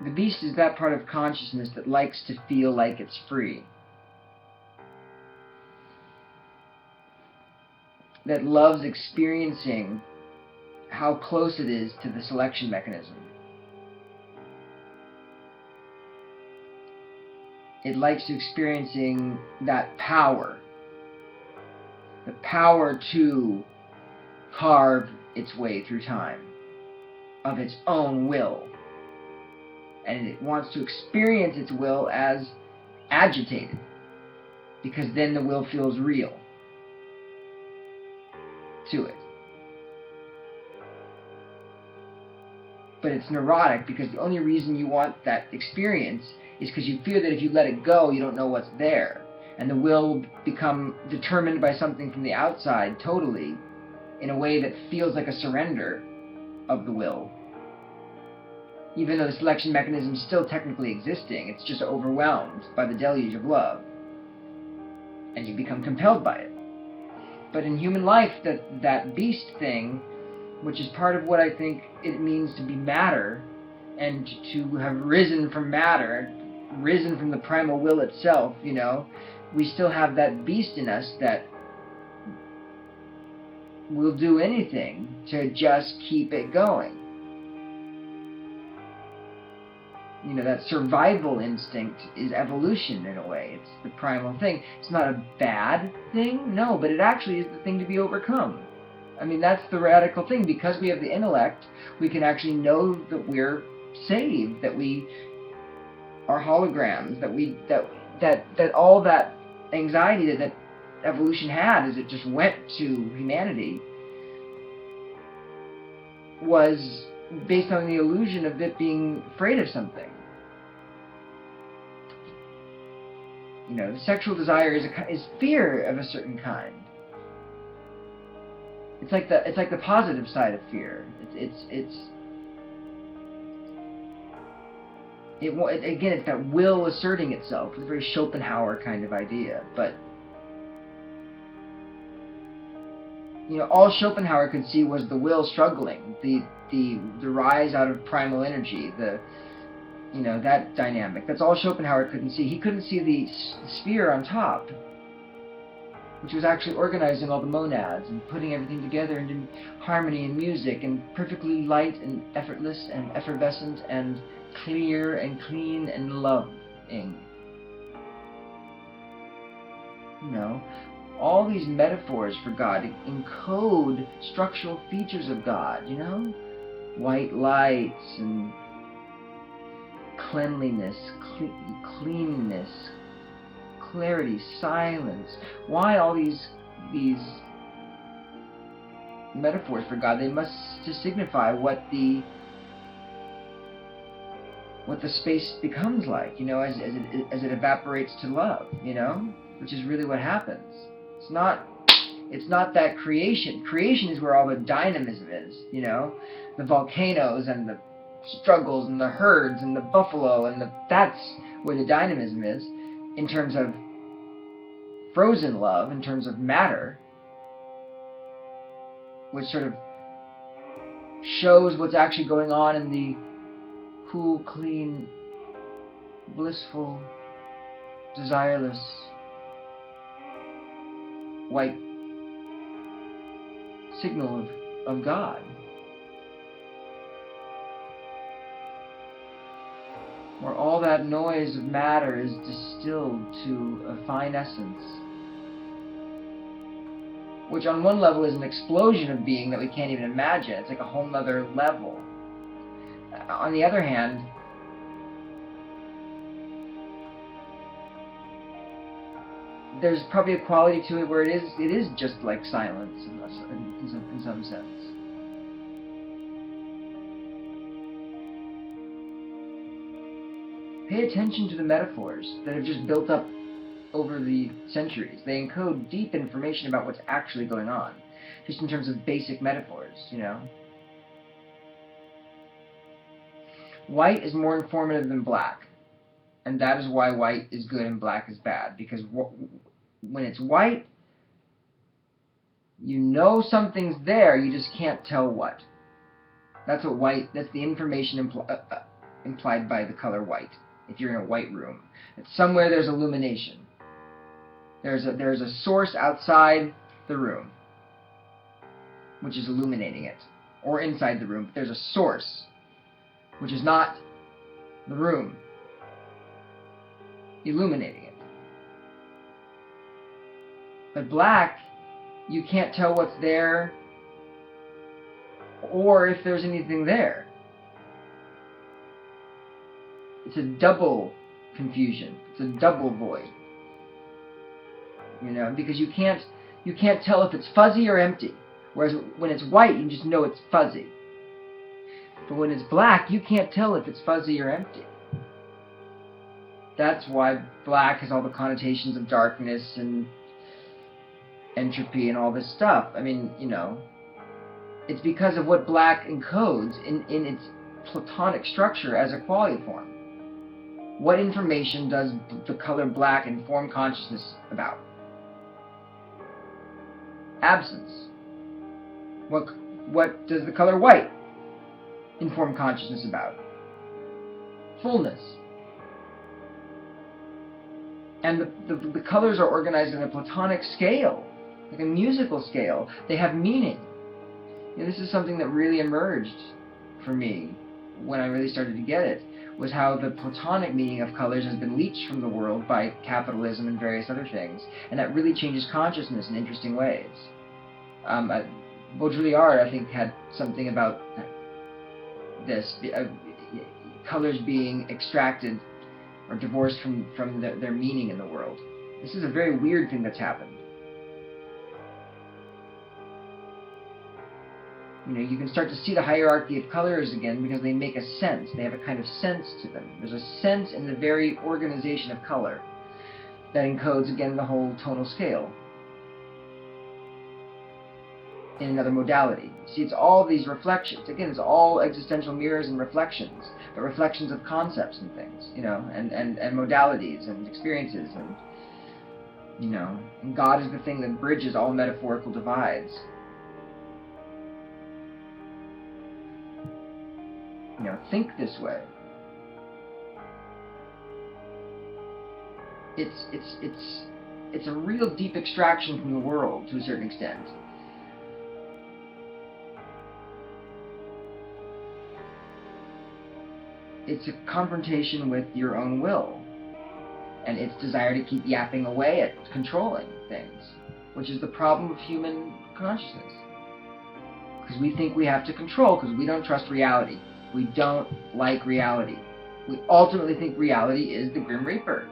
The beast is that part of consciousness that likes to feel like it's free. That loves experiencing how close it is to the selection mechanism. It likes experiencing that power. The power to carve its way through time of its own will. And it wants to experience its will as agitated, because then the will feels real to it. But it's neurotic because the only reason you want that experience is because you fear that if you let it go, you don't know what's there. And the will will become determined by something from the outside totally, in a way that feels like a surrender of the will. Even though the selection mechanism is still technically existing, it's just overwhelmed by the deluge of love. And you become compelled by it. But in human life, that beast thing, which is part of what I think it means to be matter, and to have risen from matter, risen from the primal will itself, we still have that beast in us that will do anything to just keep it going. That survival instinct is evolution in a way. It's the primal thing. It's not a bad thing, no, but it actually is the thing to be overcome. That's the radical thing. Because we have the intellect, we can actually know that we're saved, that we are holograms, that all that anxiety that evolution had as it just went to humanity was based on the illusion of it being afraid of something. Sexual desire is fear of a certain kind. It's like the positive side of fear. It's that will asserting itself. It's a very Schopenhauer kind of idea. But all Schopenhauer could see was the will struggling, the rise out of primal energy, that dynamic. That's all Schopenhauer couldn't see. He couldn't see the sphere on top, which was actually organizing all the monads and putting everything together into harmony and music and perfectly light and effortless and effervescent and clear and clean and loving. All these metaphors for God encode structural features of God, white lights and cleanliness, cleanness, clarity, silence. Why all these metaphors for God? They must to signify what the space becomes like, as it evaporates to love, which is really what happens. It's not that creation. Creation is where all the dynamism is, the volcanoes and the struggles and the herds and the buffalo and that's where the dynamism is in terms of frozen love, in terms of matter, which sort of shows what's actually going on in the cool, clean, blissful, desireless, white signal of God. Where all that noise of matter is distilled to a fine essence, which on one level is an explosion of being that we can't even imagine. It's like a whole nother level. On the other hand, there's probably a quality to it where it is just like silence in some sense. Pay attention to the metaphors that have just built up over the centuries. They encode deep information about what's actually going on, just in terms of basic metaphors, White is more informative than black, and that is why white is good and black is bad, because when it's white, something's there, you just can't tell what. That's the information implied by the color white. If you're in a white room, it's somewhere there's illumination. There's a source outside the room, which is illuminating it, or inside the room. But there's a source, which is not the room, illuminating it. But black, you can't tell what's there, or if there's anything there. It's a double confusion. It's a double void. You know, because you can't tell if it's fuzzy or empty. Whereas when it's white, you just know it's fuzzy. But when it's black, you can't tell if it's fuzzy or empty. That's why black has all the connotations of darkness and entropy and all this stuff. I mean, you know, it's because of what black encodes in its Platonic structure as a quality form. What information does the color black inform consciousness about? Absence. What does the color white inform consciousness about? Fullness. And the colors are organized in a Platonic scale, like a musical scale. They have meaning. You know, this is something that really emerged for me when I really started to get it, was how the Platonic meaning of colors has been leached from the world by capitalism and various other things, and that really changes consciousness in interesting ways. Baudrillard, I think, had something about this, colors being extracted or divorced from their meaning in the world. This is a very weird thing that's happened. You know, you can start to see the hierarchy of colors again because they make a sense. They have a kind of sense to them. There's a sense in the very organization of color that encodes, again, the whole tonal scale in another modality. See, it's all these reflections. Again, it's all existential mirrors and reflections, but reflections of concepts and things, you know, and modalities and experiences, and, you know, and God is the thing that bridges all metaphorical divides. You know, think this way. It's a real deep extraction from the world to a certain extent. It's a confrontation with your own will and its desire to keep yapping away at controlling things, which is the problem of human consciousness. Because we think we have to control because we don't trust reality. We don't like reality. We ultimately think reality is the Grim Reaper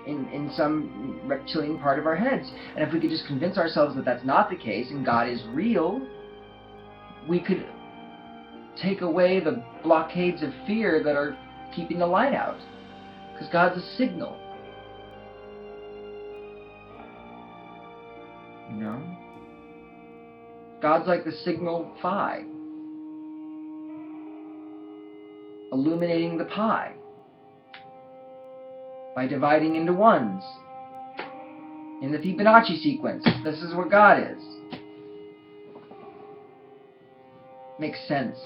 in some reptilian part of our heads. And if we could just convince ourselves that that's not the case and God is real, we could take away the blockades of fear that are keeping the light out. Because God's a signal. You know? God's like the signal phi, illuminating the pie by dividing into ones in the Fibonacci sequence. This is what God is. Makes sense.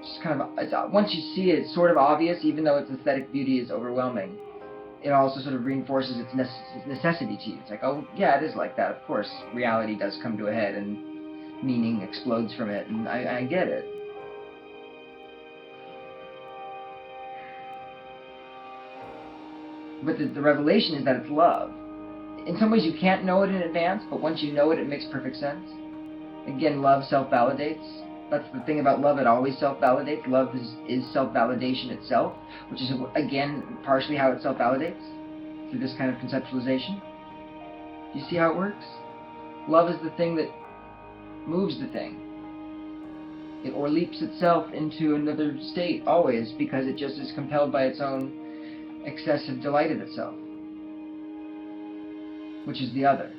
Just kind of, once you see it, it's sort of obvious, even though its aesthetic beauty is overwhelming. It also sort of reinforces its necessity to you. It's like, oh yeah, it is like that. Of course, reality does come to a head and meaning explodes from it, and I get it. But the revelation is that it's love. In some ways you can't know it in advance, but once you know it, it makes perfect sense. Again, love self-validates. That's the thing about love, it always self-validates. Love is self-validation itself, which is, again, partially how it self-validates, through this kind of conceptualization. Do you see how it works? Love is the thing that moves the thing. It or leaps itself into another state, always, because it just is compelled by its own excessive delight of itself, which is the other.